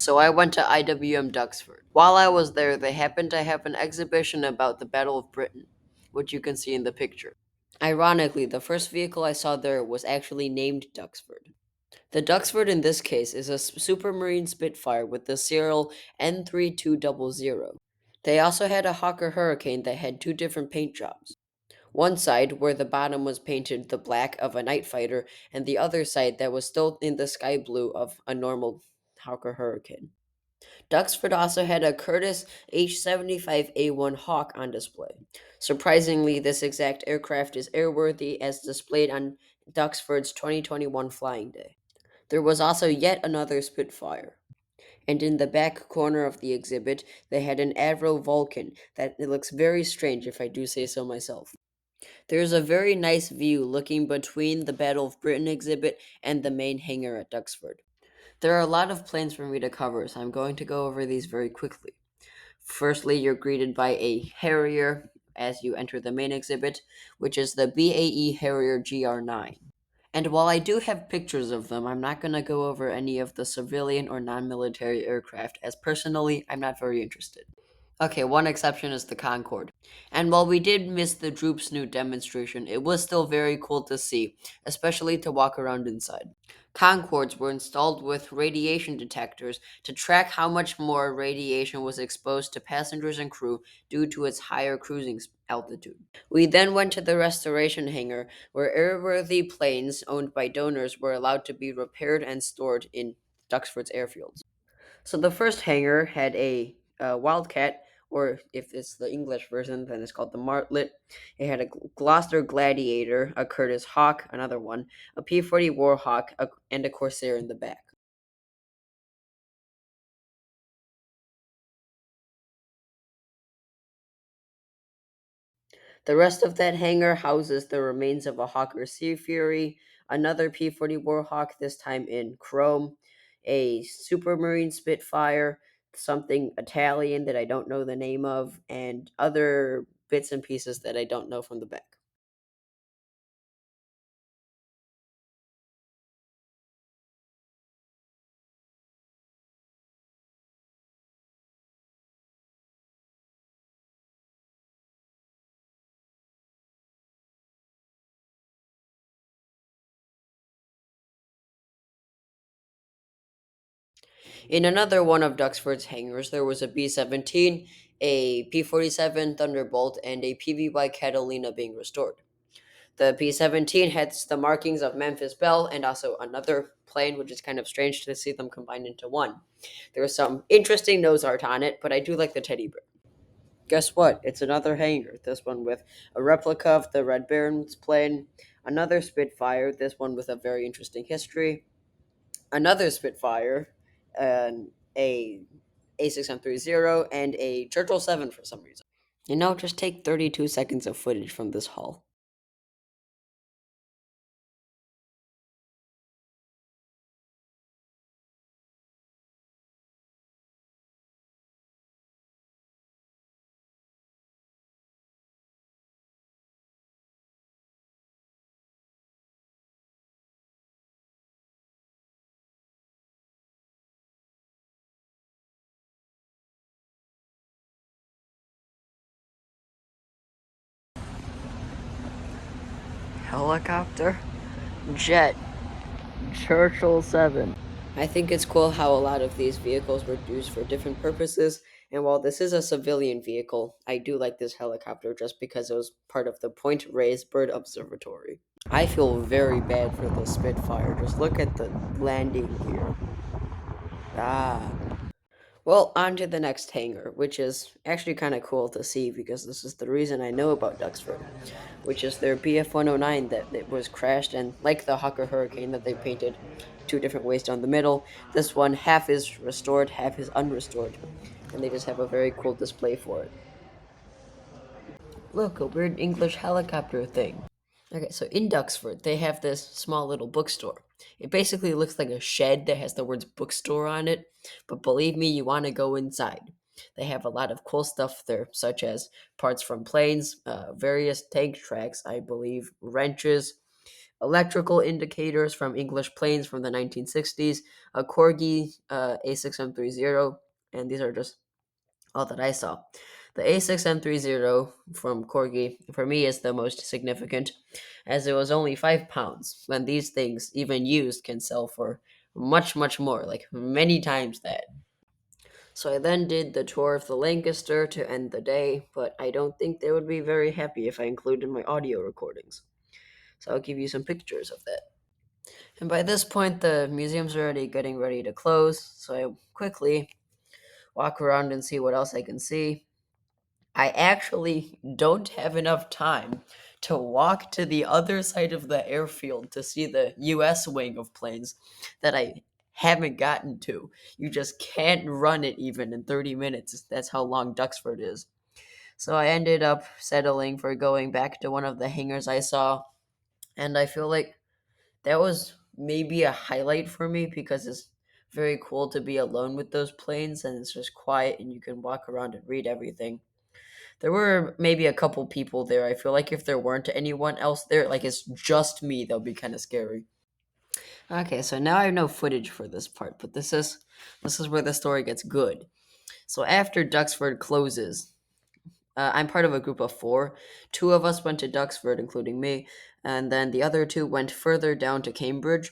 So I went to IWM Duxford. While I was there, they happened to have an exhibition about the Battle of Britain, which you can see in the picture. Ironically, the first vehicle I saw there was actually named Duxford. The Duxford in this case is a Supermarine Spitfire with the serial N3200. They also had a Hawker Hurricane that had two different paint jobs. One side where the bottom was painted the black of a night fighter, and the other side that was still in the sky blue of a normal Hawker Hurricane. Duxford also had a Curtiss H-75A1 Hawk on display. Surprisingly, this exact aircraft is airworthy as displayed on Duxford's 2021 Flying Day. There was also yet another Spitfire, and in the back corner of the exhibit, they had an Avro Vulcan that it looks very strange if I do say so myself. There's a very nice view looking between the Battle of Britain exhibit and the main hangar at Duxford. There are a lot of planes for me to cover, so I'm going to go over these very quickly. Firstly, you're greeted by a Harrier as you enter the main exhibit, which is the BAE Harrier GR9. And while I do have pictures of them, I'm not going to go over any of the civilian or non military aircraft, as personally, I'm not very interested. Okay, one exception is the Concorde. And while we did miss the Droop Snoot demonstration, it was still very cool to see, especially to walk around inside. Concords were installed with radiation detectors to track how much more radiation was exposed to passengers and crew due to its higher cruising altitude. We then went to the restoration hangar, where airworthy planes owned by donors were allowed to be repaired and stored in Duxford's airfields. So the first hangar had a Wildcat, or if it's the English version, then it's called the Martlet. It had a Gloucester Gladiator, a Curtiss Hawk, another one, a P-40 Warhawk, and a Corsair in the back. The rest of that hangar houses the remains of a Hawker Sea Fury, another P-40 Warhawk, this time in chrome, a Supermarine Spitfire, something Italian that I don't know the name of, and other bits and pieces that I don't know from the back. In another one of Duxford's hangars, there was a B 17, a P 47 Thunderbolt, and a PVY Catalina being restored. The P 17 has the markings of Memphis Belle and also another plane, which is kind of strange to see them combined into one. There's some interesting nose art on it, but I do like the teddy bear. Guess what? It's another hangar. This one with a replica of the Red Baron's plane, another Spitfire, this one with a very interesting history, another Spitfire, and a A6130, and a Churchill 7 for some reason. Just take 32 seconds of footage from this haul. Helicopter, jet, Churchill 7. I think it's cool how a lot of these vehicles were used for different purposes, and while this is a civilian vehicle, I do like this helicopter just because it was part of the Point Reyes Bird Observatory. I feel very bad for the Spitfire. Just look at the landing here. Ah. Well, on to the next hangar, which is actually kind of cool to see because this is the reason I know about Duxford, which is their BF 109 that was crashed, and like the Hawker Hurricane that they painted two different ways down the middle, this one half is restored, half is unrestored, and they just have a very cool display for it. Look, a weird English helicopter thing. Okay, so in Duxford, they have this small little bookstore. It basically looks like a shed that has the words bookstore on it, but believe me, you want to go inside. They have a lot of cool stuff there, such as parts from planes, various tank tracks, I believe, wrenches, electrical indicators from English planes from the 1960s, a Corgi A6M30, and these are just all that I saw. The A6M30 from Corgi, for me, is the most significant, as it was only 5 pounds, when these things, even used, can sell for much, much more, like many times that. So I then did the tour of the Lancaster to end the day, but I don't think they would be very happy if I included my audio recordings. So I'll give you some pictures of that. And by this point, the museum's already getting ready to close, so I quickly walk around and see what else I can see. I actually don't have enough time to walk to the other side of the airfield to see the US wing of planes that I haven't gotten to. You just can't run it even in 30 minutes. That's how long Duxford is. So I ended up settling for going back to one of the hangars I saw, and I feel like that was maybe a highlight for me because it's very cool to be alone with those planes and it's just quiet and you can walk around and read everything. There were maybe a couple people there. I feel like if there weren't anyone else there, like it's just me, that would be kind of scary. Okay, so now I have no footage for this part, but this is where the story gets good. So after Duxford closes, I'm part of a group of four. Two of us went to Duxford, including me, and then the other two went further down to Cambridge.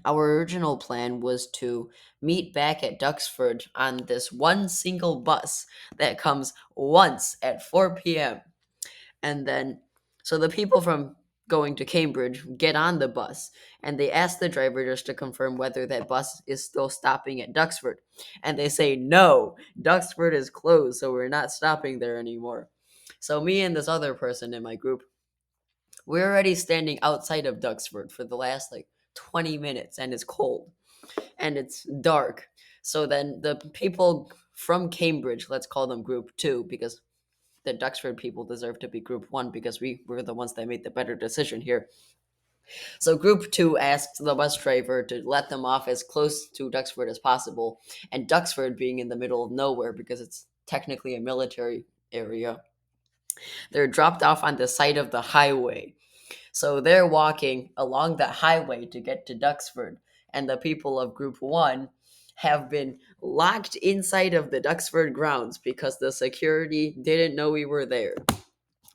Our original plan was to meet back at Duxford on this one single bus that comes once at 4 p.m. And then, so the people from going to Cambridge get on the bus and they ask the driver just to confirm whether that bus is still stopping at Duxford. And they say, no, Duxford is closed, so we're not stopping there anymore. So, me and this other person in my group, we're already standing outside of Duxford for the last like 20 minutes, and it's cold and it's dark. So then the people from Cambridge, let's call them group two, because the Duxford people deserve to be group one because we were the ones that made the better decision here. So group two asked the bus driver to let them off as close to Duxford as possible, and Duxford being in the middle of nowhere because it's technically a military area, they're dropped off on the side of the highway. So they're walking along the highway to get to Duxford, and the people of Group 1 have been locked inside of the Duxford grounds because the security didn't know we were there.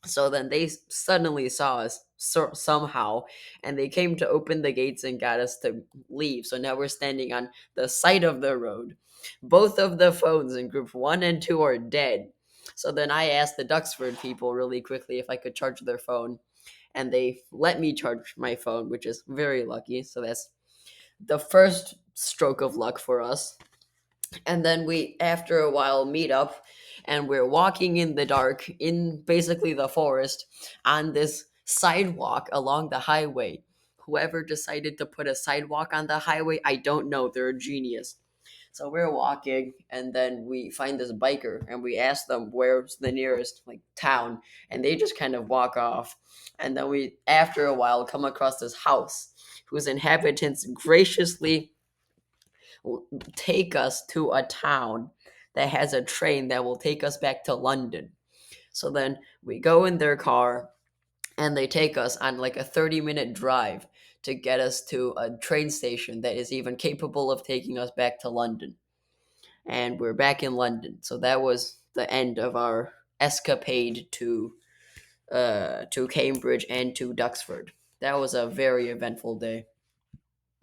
So then they suddenly saw us somehow, and they came to open the gates and got us to leave. So now we're standing on the side of the road. Both of the phones in Group 1 and 2 are dead. So then I asked the Duxford people really quickly if I could charge their phone, and they let me charge my phone, which is very lucky. So that's the first stroke of luck for us. And then we, after a while, meet up and we're walking in the dark in basically the forest on this sidewalk along the highway. Whoever decided to put a sidewalk on the highway, I don't know. They're a genius. So we're walking, and then we find this biker, and we ask them where's the nearest like town, and they just kind of walk off. And then we, after a while, come across this house whose inhabitants graciously take us to a town that has a train that will take us back to London. So then we go in their car, and they take us on like a 30-minute drive to get us to a train station that is even capable of taking us back to London, and we're back in London. So that was the end of our escapade to Cambridge and to Duxford. That was a very eventful day.